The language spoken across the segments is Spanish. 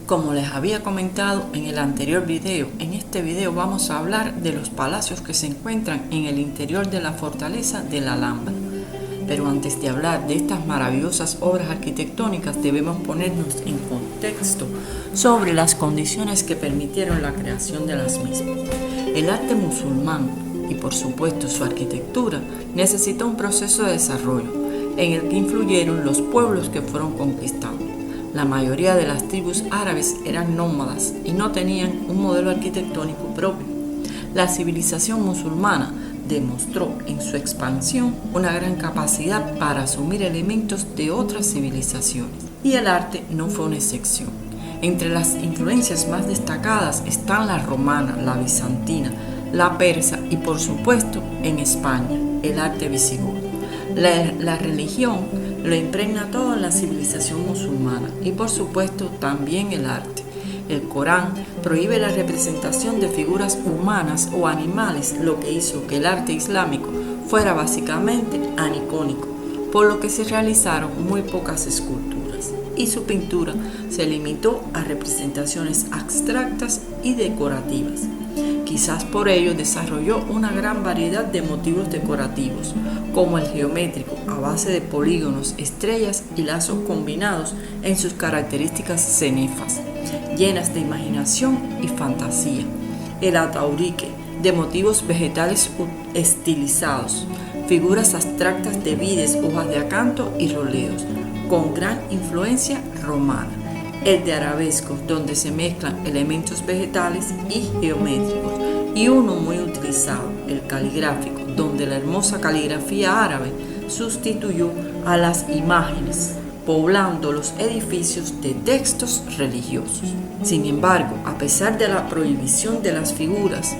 Como les había comentado en el anterior video, en este video vamos a hablar de los palacios que se encuentran en el interior de la fortaleza de la Alhambra. Pero antes de hablar de estas maravillosas obras arquitectónicas debemos ponernos en contexto sobre las condiciones que permitieron la creación de las mismas. El arte musulmán y por supuesto su arquitectura necesitó un proceso de desarrollo en el que influyeron los pueblos que fueron conquistados. La mayoría de las tribus árabes eran nómadas y no tenían un modelo arquitectónico propio. La civilización musulmana demostró en su expansión una gran capacidad para asumir elementos de otras civilizaciones, y el arte no fue una excepción. Entre las influencias más destacadas están la romana, la bizantina, la persa y por supuesto en España, el arte visigodo. La religión lo impregna todo en la civilización musulmana y por supuesto también el arte. El Corán prohíbe la representación de figuras humanas o animales, lo que hizo que el arte islámico fuera básicamente anicónico, por lo que se realizaron muy pocas esculturas y su pintura se limitó a representaciones abstractas y decorativas. Quizás por ello desarrolló una gran variedad de motivos decorativos, como el geométrico a base de polígonos, estrellas y lazos combinados en sus características cenefas, llenas de imaginación y fantasía. El ataurique, de motivos vegetales estilizados, figuras abstractas de vides, hojas de acanto y roleos, con gran influencia romana. El de arabescos, donde se mezclan elementos vegetales y geométricos, y uno muy utilizado, el caligráfico, donde la hermosa caligrafía árabe sustituyó a las imágenes, poblando los edificios de textos religiosos. Sin embargo, a pesar de la prohibición de las figuras,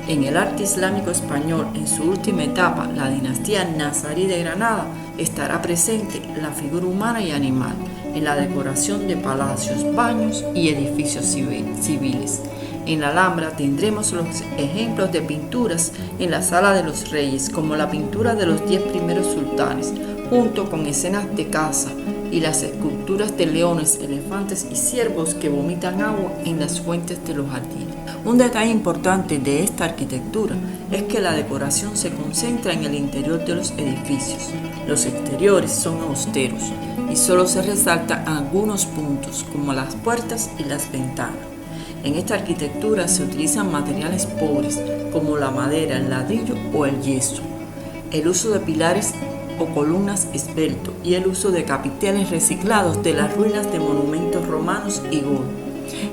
en el arte islámico español, en su última etapa, la dinastía nazarí de Granada, estará presente la figura humana y animal en la decoración de palacios, baños y edificios civiles. En la Alhambra tendremos los ejemplos de pinturas en la Sala de los Reyes, como la pintura de los 10 primeros sultanes, junto con escenas de caza y las esculturas de leones, elefantes y ciervos que vomitan agua en las fuentes de los jardines. Un detalle importante de esta arquitectura es que la decoración se concentra en el interior de los edificios. Los exteriores son austeros y solo se resaltan algunos puntos, como las puertas y las ventanas. En esta arquitectura se utilizan materiales pobres, como la madera, el ladrillo o el yeso. El uso de pilares o columnas esbelto y el uso de capiteles reciclados de las ruinas de monumentos romanos y godos.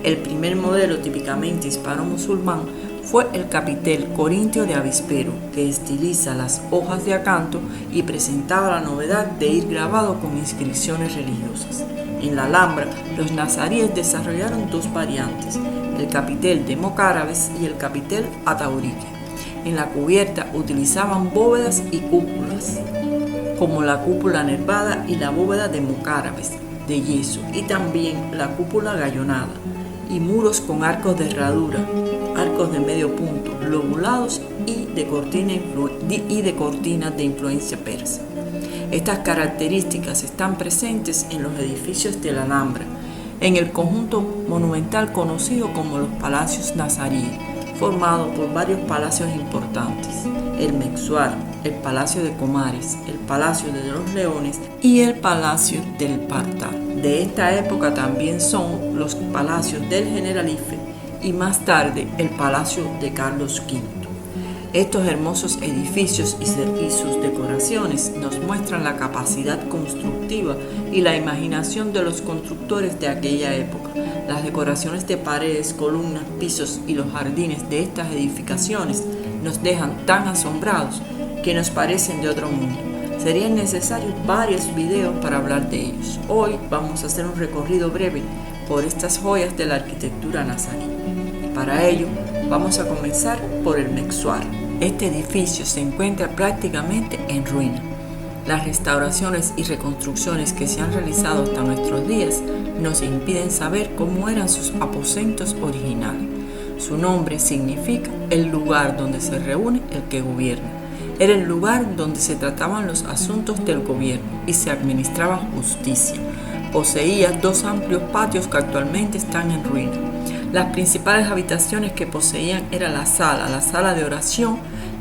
El primer modelo típicamente hispano-musulmán fue el capitel corintio de avispero, que estiliza las hojas de acanto y presentaba la novedad de ir grabado con inscripciones religiosas. En la Alhambra, los nazaríes desarrollaron dos variantes, el capitel de mocárabes y el capitel ataurique. En la cubierta utilizaban bóvedas y cúpulas, como la cúpula nervada y la bóveda de mocárabes, de yeso, y también la cúpula gallonada, y muros con arcos de herradura, arcos de medio punto, lobulados y de cortinas de influencia persa. Estas características están presentes en los edificios de la Alhambra, en el conjunto monumental conocido como los palacios nazaríes, formado por varios palacios importantes: el Mexuar, el Palacio de Comares, el Palacio de los Leones y el Palacio del Partal. De esta época también son los palacios del Generalife y más tarde el Palacio de Carlos V. Estos hermosos edificios y sus decoraciones nos muestran la capacidad constructiva y la imaginación de los constructores de aquella época. Las decoraciones de paredes, columnas, pisos y los jardines de estas edificaciones nos dejan tan asombrados que nos parecen de otro mundo. Serían necesarios varios videos para hablar de ellos. Hoy vamos a hacer un recorrido breve por estas joyas de la arquitectura nazarí. Para ello, vamos a comenzar por el Mexuar. Este edificio se encuentra prácticamente en ruina. Las restauraciones y reconstrucciones que se han realizado hasta nuestros días nos impiden saber cómo eran sus aposentos originales. Su nombre significa el lugar donde se reúne el que gobierna. Era el lugar donde se trataban los asuntos del gobierno y se administraba justicia. Poseía 2 amplios patios que actualmente están en ruina. Las principales habitaciones que poseían eran la sala de oración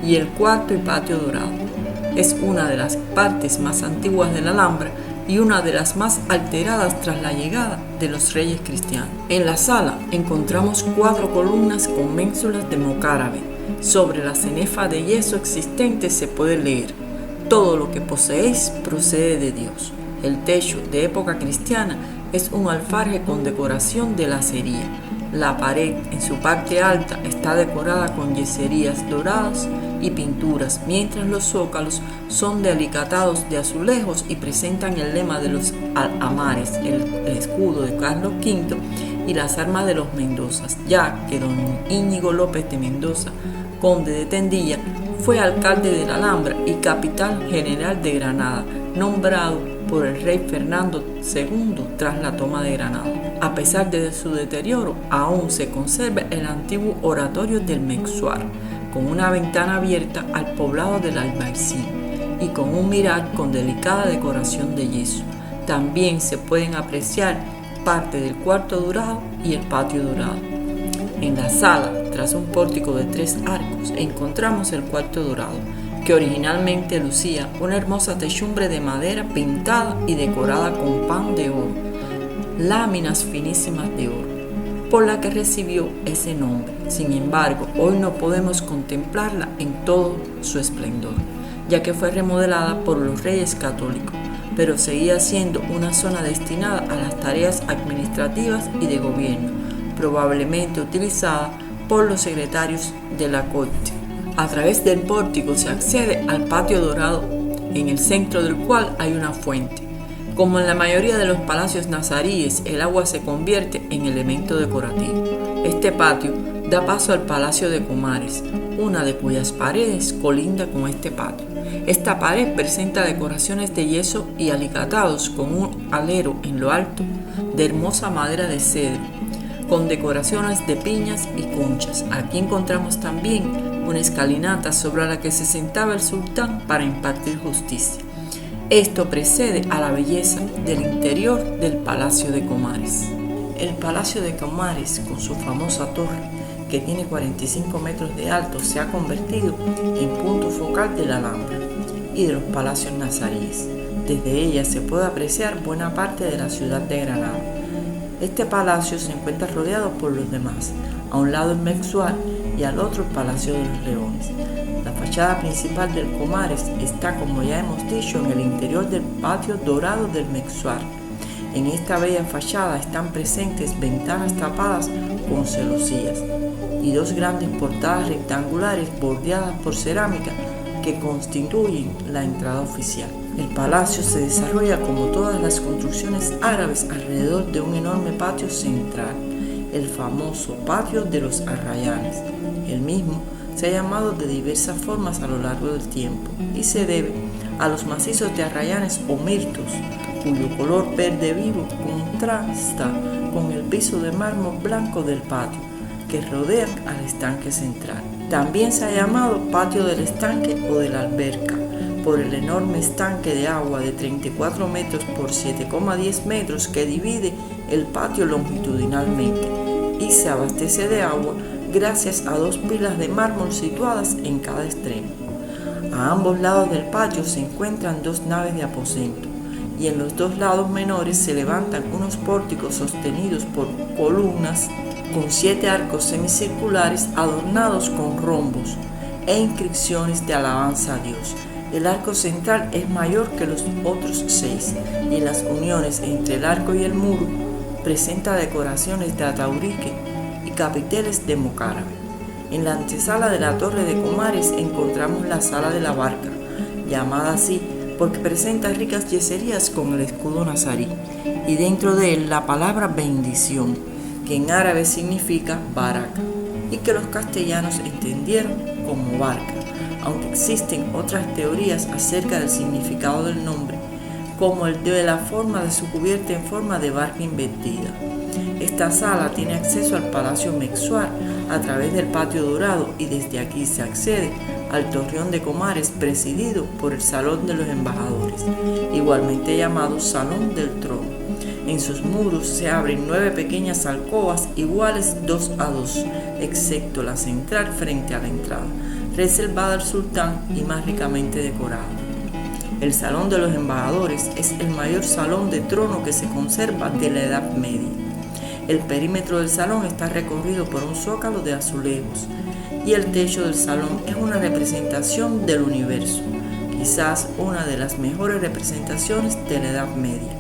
y el cuarto y patio dorado. Es una de las partes más antiguas de la Alhambra y una de las más alteradas tras la llegada de los reyes cristianos. En la sala encontramos 4 columnas con ménsulas de mocárabe. Sobre la cenefa de yeso existente se puede leer: todo lo que poseéis procede de Dios. El techo, de época cristiana, es un alfarje con decoración de lacería. La pared, en su parte alta, está decorada con yeserías doradas y pinturas, mientras los zócalos son delicatados de azulejos y presentan el lema de los Amares, el escudo de Carlos V y las armas de los Mendozas, ya que don Íñigo López de Mendoza, conde de Tendilla, fue alcalde de la Alhambra y capitán general de Granada, nombrado por el rey Fernando II tras la toma de Granada. A pesar de su deterioro, aún se conserva el antiguo oratorio del Mexuar, con una ventana abierta al poblado del Albaicín y con un mirar con delicada decoración de yeso. También se pueden apreciar parte del cuarto dorado y el patio dorado. En la sala, tras un pórtico de 3 arcos, encontramos el cuarto dorado, que originalmente lucía una hermosa techumbre de madera pintada y decorada con pan de oro, láminas finísimas de oro, por la que recibió ese nombre. Sin embargo, hoy no podemos contemplarla en todo su esplendor, ya que fue remodelada por los reyes católicos, pero seguía siendo una zona destinada a las tareas administrativas y de gobierno, probablemente utilizada por los secretarios de la corte. A través del pórtico se accede al patio dorado, en el centro del cual hay una fuente. Como en la mayoría de los palacios nazaríes, el agua se convierte en elemento decorativo. Este patio da paso al Palacio de Comares, una de cuyas paredes colinda con este patio. Esta pared presenta decoraciones de yeso y alicatados con un alero en lo alto de hermosa madera de cedro, con decoraciones de piñas y conchas. Aquí encontramos también una escalinata sobre la que se sentaba el sultán para impartir justicia. Esto precede a la belleza del interior del Palacio de Comares. El Palacio de Comares, con su famosa torre, que tiene 45 metros de alto, se ha convertido en punto focal de la Alhambra y de los palacios nazaríes. Desde ella se puede apreciar buena parte de la ciudad de Granada. Este palacio se encuentra rodeado por los demás, a un lado el Mexuar y al otro el Palacio de los Leones. La fachada principal del Comares está, como ya hemos dicho, en el interior del patio dorado del Mexuar. En esta bella fachada están presentes ventanas tapadas con celosías y 2 grandes portadas rectangulares bordeadas por cerámica que constituyen la entrada oficial. El palacio se desarrolla como todas las construcciones árabes alrededor de un enorme patio central, el famoso patio de los Arrayanes. El mismo se ha llamado de diversas formas a lo largo del tiempo y se debe a los macizos de arrayanes o mirtos, cuyo color verde vivo contrasta con el piso de mármol blanco del patio, que rodean al estanque central. También se ha llamado patio del estanque o de la alberca, por el enorme estanque de agua de 34 metros por 7,10 metros que divide el patio longitudinalmente y se abastece de agua gracias a 2 pilas de mármol situadas en cada extremo. A ambos lados del patio se encuentran 2 naves de aposento y en los 2 lados menores se levantan unos pórticos sostenidos por columnas con 7 arcos semicirculares adornados con rombos e inscripciones de alabanza a Dios. El arco central es mayor que los otros 6 y en las uniones entre el arco y el muro presenta decoraciones de ataurique y capiteles de mocárabe. En la antesala de la Torre de Comares encontramos la Sala de la Barca, llamada así porque presenta ricas yeserías con el escudo nazarí y dentro de él la palabra bendición, que en árabe significa baraka y que los castellanos entendieron como barca, aunque existen otras teorías acerca del significado del nombre, como el de la forma de su cubierta en forma de barca invertida. Esta sala tiene acceso al Palacio Mexuar a través del patio dorado y desde aquí se accede al Torreón de Comares presidido por el Salón de los Embajadores, igualmente llamado Salón del Trono. En sus muros se abren 9 pequeñas alcobas iguales 2 a 2, excepto la central frente a la entrada, reservada al sultán y más ricamente decorada. El Salón de los Embajadores es el mayor salón de trono que se conserva de la Edad Media. El perímetro del salón está recorrido por un zócalo de azulejos y el techo del salón es una representación del universo, quizás una de las mejores representaciones de la Edad Media,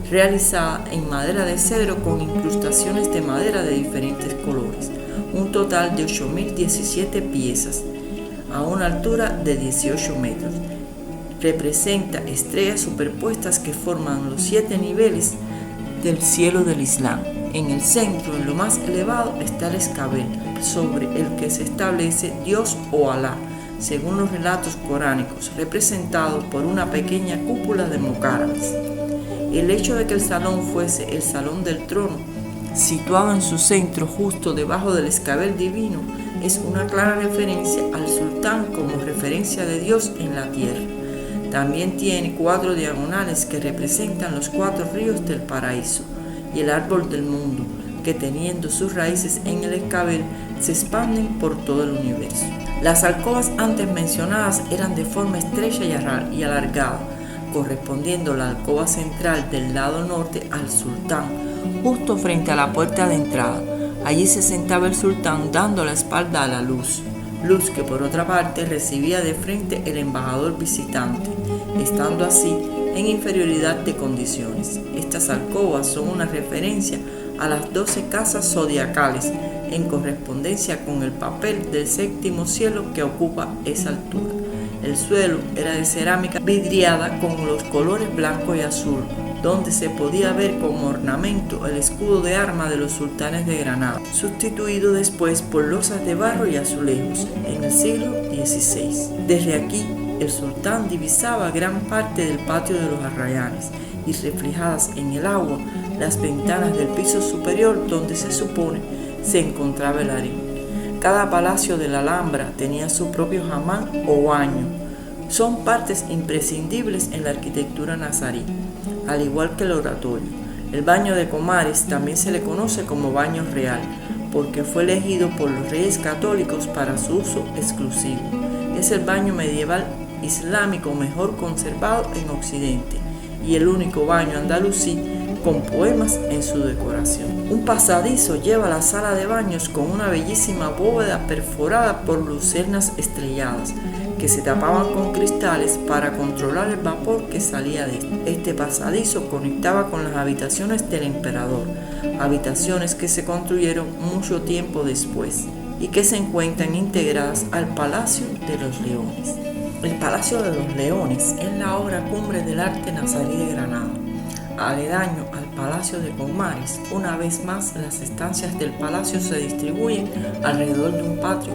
realizada en madera de cedro con incrustaciones de madera de diferentes colores, un total de 8.017 piezas, a una altura de 18 metros. Representa estrellas superpuestas que forman los 7 niveles del cielo del Islam. En el centro, en lo más elevado, está el escabel, sobre el que se establece Dios o Alá, según los relatos coránicos, representado por una pequeña cúpula de mocárabes. El hecho de que el salón fuese el salón del trono, situado en su centro justo debajo del escabel divino, es una clara referencia al sultán como referencia de Dios en la tierra. También tiene 4 diagonales que representan los 4 ríos del paraíso y el árbol del mundo, que teniendo sus raíces en el escabel se expanden por todo el universo. Las alcobas antes mencionadas eran de forma estrecha y alargada, correspondiendo la alcoba central del lado norte al sultán, justo frente a la puerta de entrada. Allí se sentaba el sultán dando la espalda a la luz que por otra parte recibía de frente el embajador visitante, estando así en inferioridad de condiciones. Estas alcobas son una referencia a las 12 casas zodiacales, en correspondencia con el papel del 7º cielo que ocupa esa altura. El suelo era de cerámica vidriada con los colores blanco y azul, donde se podía ver como ornamento el escudo de arma de los sultanes de Granada, sustituido después por losas de barro y azulejos en el siglo XVI. Desde aquí, el sultán divisaba gran parte del patio de los arrayanes y reflejadas en el agua las ventanas del piso superior donde se supone se encontraba el harén. Cada palacio de la Alhambra tenía su propio hamán o baño. Son partes imprescindibles en la arquitectura nazarí, al igual que el oratorio. El baño de Comares también se le conoce como baño real, porque fue elegido por los reyes católicos para su uso exclusivo. Es el baño medieval islámico mejor conservado en Occidente y el único baño andalusí con poemas en su decoración. Un pasadizo lleva a la sala de baños con una bellísima bóveda perforada por lucernas estrelladas que se tapaban con cristales para controlar el vapor que salía de este pasadizo. Conectaba con las habitaciones del emperador, habitaciones que se construyeron mucho tiempo después y que se encuentran integradas al Palacio de los Leones. El Palacio de los Leones es la obra cumbre del arte nazarí de Granada. Aledaño al Palacio de Comares, una vez más las estancias del palacio se distribuyen alrededor de un patio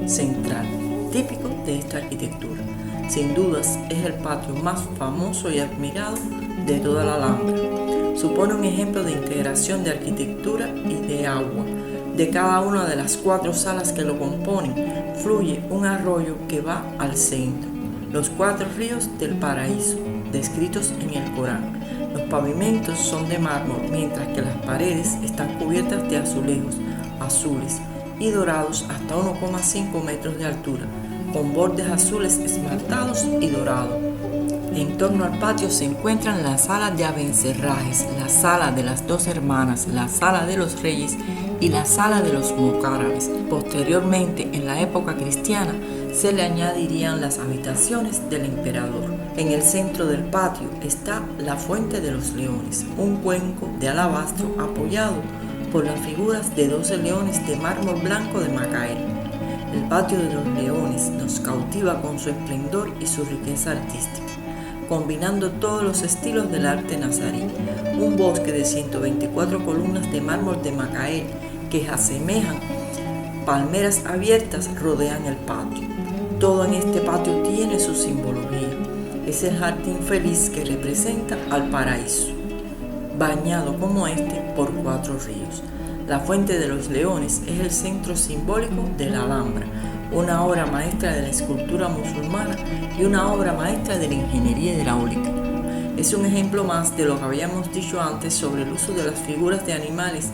central, típico de esta arquitectura. Sin dudas es el patio más famoso y admirado de toda la Alhambra. Supone un ejemplo de integración de arquitectura y de agua. De cada una de las 4 salas que lo componen, fluye un arroyo que va al centro. Los 4 ríos del paraíso, descritos en el Corán. Los pavimentos son de mármol, mientras que las paredes están cubiertas de azulejos azules y dorados hasta 1,5 metros de altura, con bordes azules esmaltados y dorados. En torno al patio se encuentran las salas de Abencerrajes, la sala de las 2 hermanas, la sala de los reyes y la sala de los mocárabes. Posteriormente, en la época cristiana, se le añadirían las habitaciones del emperador. En el centro del patio está la Fuente de los Leones, un cuenco de alabastro apoyado por las figuras de 12 leones de mármol blanco de Macael. El patio de los Leones nos cautiva con su esplendor y su riqueza artística, combinando todos los estilos del arte nazarí. Un bosque de 124 columnas de mármol de Macael que asemejan palmeras abiertas rodean el patio. Todo en este patio tiene su simbología. Es el jardín feliz que representa al paraíso, bañado como este por 4 ríos. La Fuente de los Leones es el centro simbólico de la Alhambra, una obra maestra de la escultura musulmana y una obra maestra de la ingeniería hidráulica. Es un ejemplo más de lo que habíamos dicho antes sobre el uso de las figuras de animales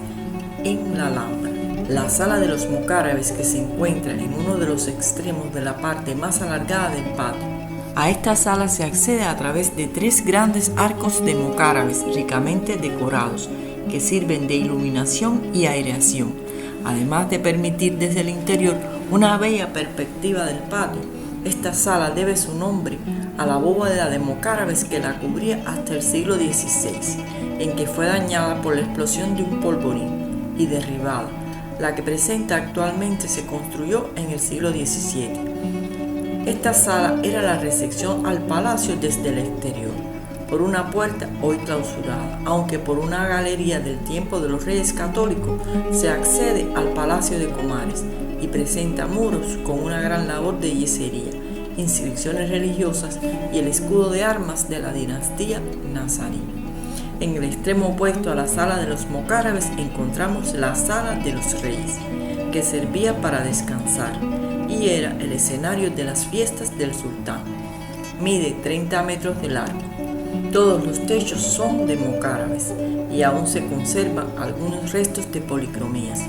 en la Alhambra. La sala de los mocárabes, que se encuentra en uno de los extremos de la parte más alargada del patio. A esta sala se accede a través de 3 grandes arcos de mocárabes ricamente decorados, que sirven de iluminación y aireación, además de permitir desde el interior una bella perspectiva del patio. Esta sala debe su nombre a la bóveda de mocárabes que la cubría hasta el siglo XVI, en que fue dañada por la explosión de un polvorín y derribada. La que presenta actualmente se construyó en el siglo XVII. Esta sala era la recepción al palacio desde el exterior, por una puerta hoy clausurada, aunque por una galería del tiempo de los Reyes Católicos se accede al Palacio de Comares y presenta muros con una gran labor de yesería, inscripciones religiosas y el escudo de armas de la dinastía nazarí. En el extremo opuesto a la sala de los mocárabes encontramos la sala de los reyes, que servía para descansar y era el escenario de las fiestas del sultán. Mide 30 metros de largo. Todos los techos son de mocárabes y aún se conservan algunos restos de policromías.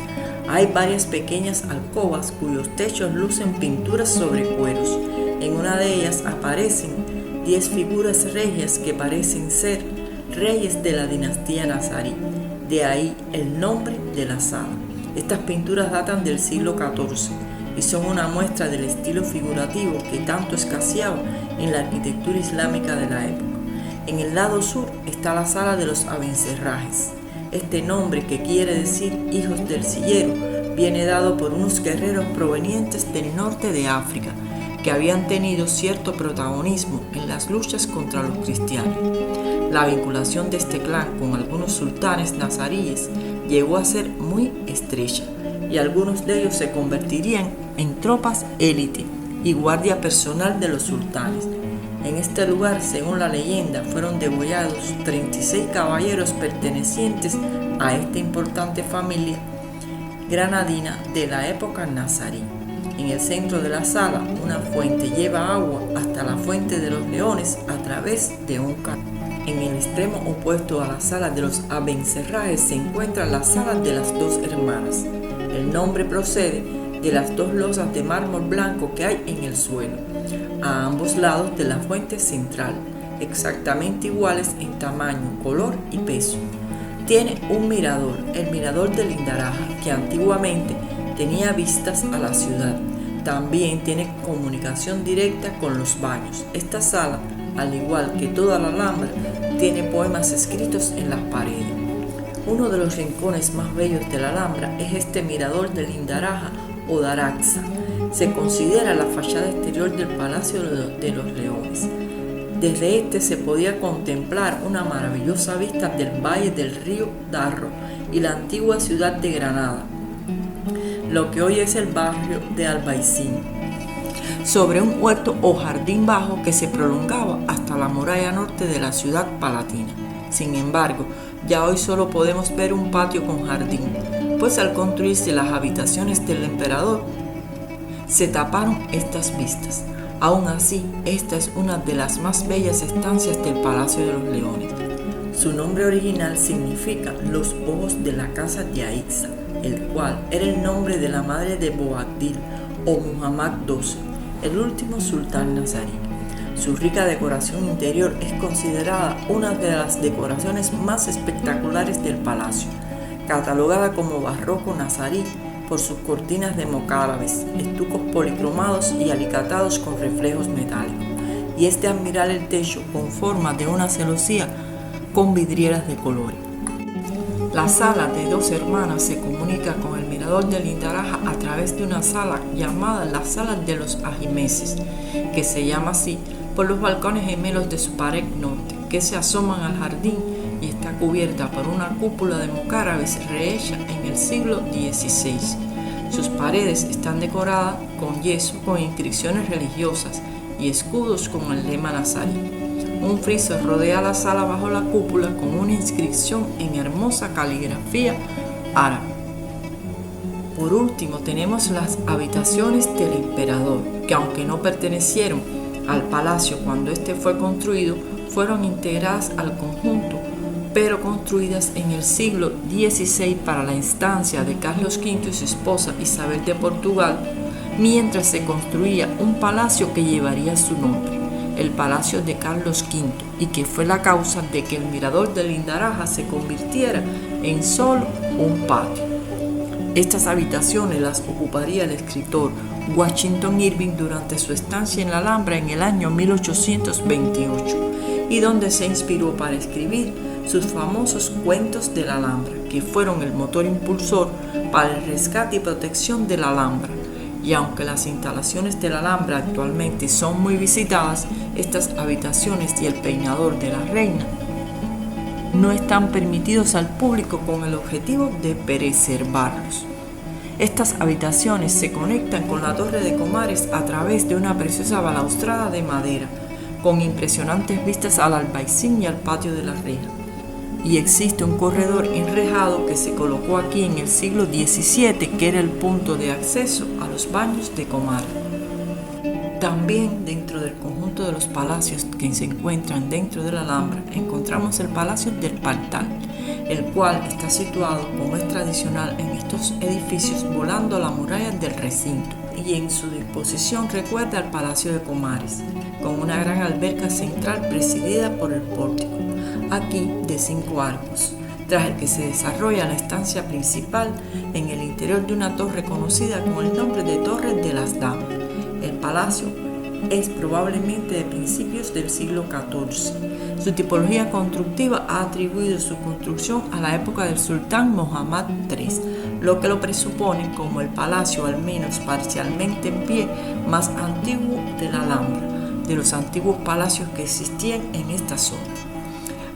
Hay varias pequeñas alcobas cuyos techos lucen pinturas sobre cueros. En una de ellas aparecen 10 figuras regias que parecen ser reyes de la dinastía nazarí, de ahí el nombre de la sala. Estas pinturas datan del siglo XIV y son una muestra del estilo figurativo que tanto escaseaba en la arquitectura islámica de la época. En el lado sur está la sala de los Abencerrajes. Este nombre, que quiere decir hijos del sillero, viene dado por unos guerreros provenientes del norte de África, que habían tenido cierto protagonismo en las luchas contra los cristianos. La vinculación de este clan con algunos sultanes nazaríes llegó a ser muy estrecha y algunos de ellos se convertirían en tropas élite y guardia personal de los sultanes. En este lugar, según la leyenda, fueron degollados 36 caballeros pertenecientes a esta importante familia granadina de la época nazarí. En el centro de la sala, una fuente lleva agua hasta la fuente de los leones a través de un canal. En el extremo opuesto a la sala de los Abencerrajes se encuentra la sala de las 2 hermanas. El nombre procede de las 2 losas de mármol blanco que hay en el suelo, a ambos lados de la fuente central, exactamente iguales en tamaño, color y peso. Tiene un mirador, el mirador de Lindaraja, que antiguamente tenía vistas a la ciudad. También tiene comunicación directa con los baños. Esta sala, al igual que toda la Alhambra, tiene poemas escritos en las paredes. Uno de los rincones más bellos de la Alhambra es este mirador de Lindaraja o Daraxa. Se considera la fachada exterior del Palacio de los Leones. Desde este se podía contemplar una maravillosa vista del valle del río Darro y la antigua ciudad de Granada, lo que hoy es el barrio de Albaicín, sobre un huerto o jardín bajo que se prolongaba hasta la muralla norte de la ciudad palatina. Sin embargo, ya hoy solo podemos ver un patio con jardín, pues al construirse las habitaciones del emperador, se taparon estas vistas. Aún así, esta es una de las más bellas estancias del Palacio de los Leones. Su nombre original significa los ojos de la casa de Aixa, el cual era el nombre de la madre de Boabdil o Muhammad XII, el último sultán nazarí. Su rica decoración interior es considerada una de las decoraciones más espectaculares del palacio, catalogada como barroco nazarí por sus cortinas de mocárabes, estucos policromados y alicatados con reflejos metálicos, y es de admirar el techo con forma de una celosía con vidrieras de colores. La sala de 2 hermanas se comunica con el mirador de Lindaraja a través de una sala llamada la Sala de los Ajimeces, que se llama así por los balcones gemelos de su pared norte, que se asoman al jardín y está cubierta por una cúpula de mocárabes rehecha en el siglo XVI. Sus paredes están decoradas con yeso con inscripciones religiosas y escudos con el lema nazarí. Un friso rodea la sala bajo la cúpula con una inscripción en hermosa caligrafía árabe. Por último, tenemos las habitaciones del emperador, que aunque no pertenecieron al palacio cuando este fue construido, fueron integradas al conjunto, pero construidas en el siglo XVI para la estancia de Carlos V y su esposa Isabel de Portugal, mientras se construía un palacio que llevaría su nombre, el Palacio de Carlos V, y que fue la causa de que el mirador de Lindaraja se convirtiera en solo un patio. Estas habitaciones las ocuparía el escritor Washington Irving durante su estancia en la Alhambra en el año 1828, y donde se inspiró para escribir sus famosos cuentos de la Alhambra, que fueron el motor impulsor para el rescate y protección de la Alhambra. Y aunque las instalaciones de la Alhambra actualmente son muy visitadas, estas habitaciones y el peinador de la reina no están permitidos al público con el objetivo de preservarlos. Estas habitaciones se conectan con la Torre de Comares a través de una preciosa balaustrada de madera, con impresionantes vistas al Albaicín y al patio de la reina. Y existe un corredor enrejado que se colocó aquí en el siglo XVII, que era el punto de acceso a los baños de Comares. También dentro del conjunto de los palacios que se encuentran dentro de la Alhambra encontramos el Palacio del Partal, el cual está situado, como es tradicional en estos edificios, volando a la muralla del recinto, y en su disposición recuerda al Palacio de Comares, con una gran alberca central presidida por el pórtico, aquí de 5 arcos, tras el que se desarrolla la estancia principal en el interior de una torre conocida con el nombre de Torre de las Damas. El palacio es probablemente de principios del siglo XIV. Su tipología constructiva ha atribuido su construcción a la época del sultán Mohammad III, lo que lo presupone como el palacio, al menos parcialmente en pie, más antiguo de la Alhambra, de los antiguos palacios que existían en esta zona.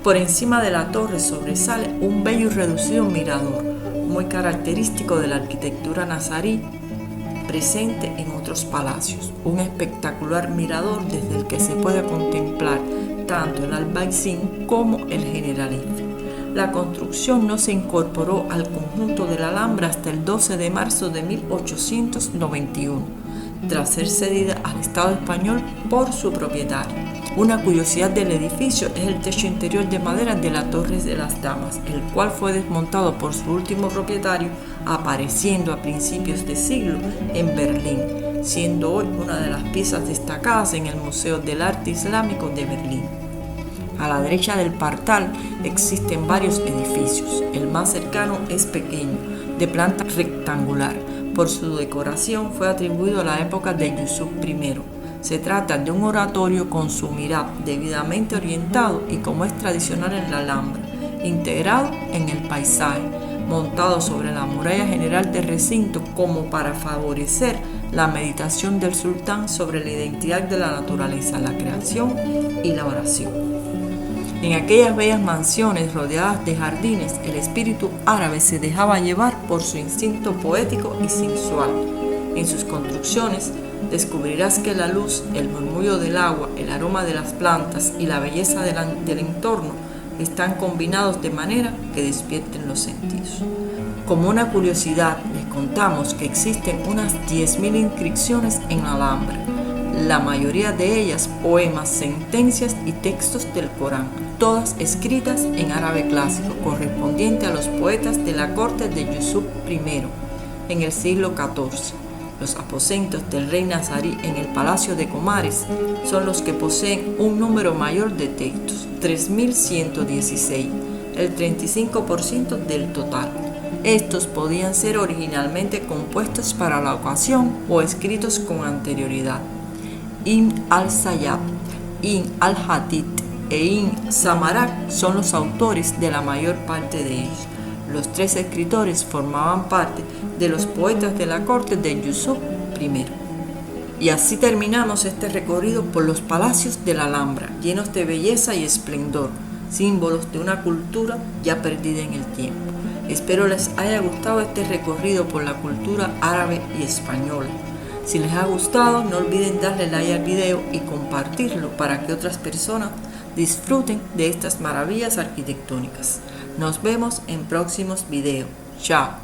Por encima de la torre sobresale un bello y reducido mirador, muy característico de la arquitectura nazarí presente en otros palacios. Un espectacular mirador desde el que se puede contemplar tanto el Albaicín como el Generalife. La construcción no se incorporó al conjunto de la Alhambra hasta el 12 de marzo de 1891, tras ser cedida al Estado español por su propietario. Una curiosidad del edificio es el techo interior de madera de la Torre de las Damas, el cual fue desmontado por su último propietario, apareciendo a principios de siglo en Berlín, siendo hoy una de las piezas destacadas en el Museo del Arte Islámico de Berlín. A la derecha del Partal existen varios edificios. El más cercano es pequeño, de planta rectangular. Por su decoración fue atribuido a la época de Yusuf I. Se trata de un oratorio con su mihrab debidamente orientado y, como es tradicional en la Alhambra, integrado en el paisaje, montado sobre la muralla general del recinto como para favorecer la meditación del sultán sobre la identidad de la naturaleza, la creación y la oración. En aquellas bellas mansiones rodeadas de jardines, el espíritu árabe se dejaba llevar por su instinto poético y sensual. En sus construcciones descubrirás que la luz, el murmullo del agua, el aroma de las plantas y la belleza del entorno están combinados de manera que despierten los sentidos. Como una curiosidad, les contamos que existen unas 10.000 inscripciones en la Alhambra, la mayoría de ellas poemas, sentencias y textos del Corán, todas escritas en árabe clásico, correspondiente a los poetas de la corte de Yusuf I en el siglo XIV. Los aposentos del rey nazarí en el Palacio de Comares son los que poseen un número mayor de textos, 3.116, el 35% del total. Estos podían ser originalmente compuestos para la ocasión o escritos con anterioridad. Ibn al-Sayyab, Ibn al-Hadid e Ibn Samarak son los autores de la mayor parte de ellos. Los 3 escritores formaban parte de los poetas de la corte de Yusuf I. Y así terminamos este recorrido por los palacios de la Alhambra, llenos de belleza y esplendor, símbolos de una cultura ya perdida en el tiempo. Espero les haya gustado este recorrido por la cultura árabe y española. Si les ha gustado, no olviden darle like al video y compartirlo para que otras personas disfruten de estas maravillas arquitectónicas. Nos vemos en próximos videos. Chao.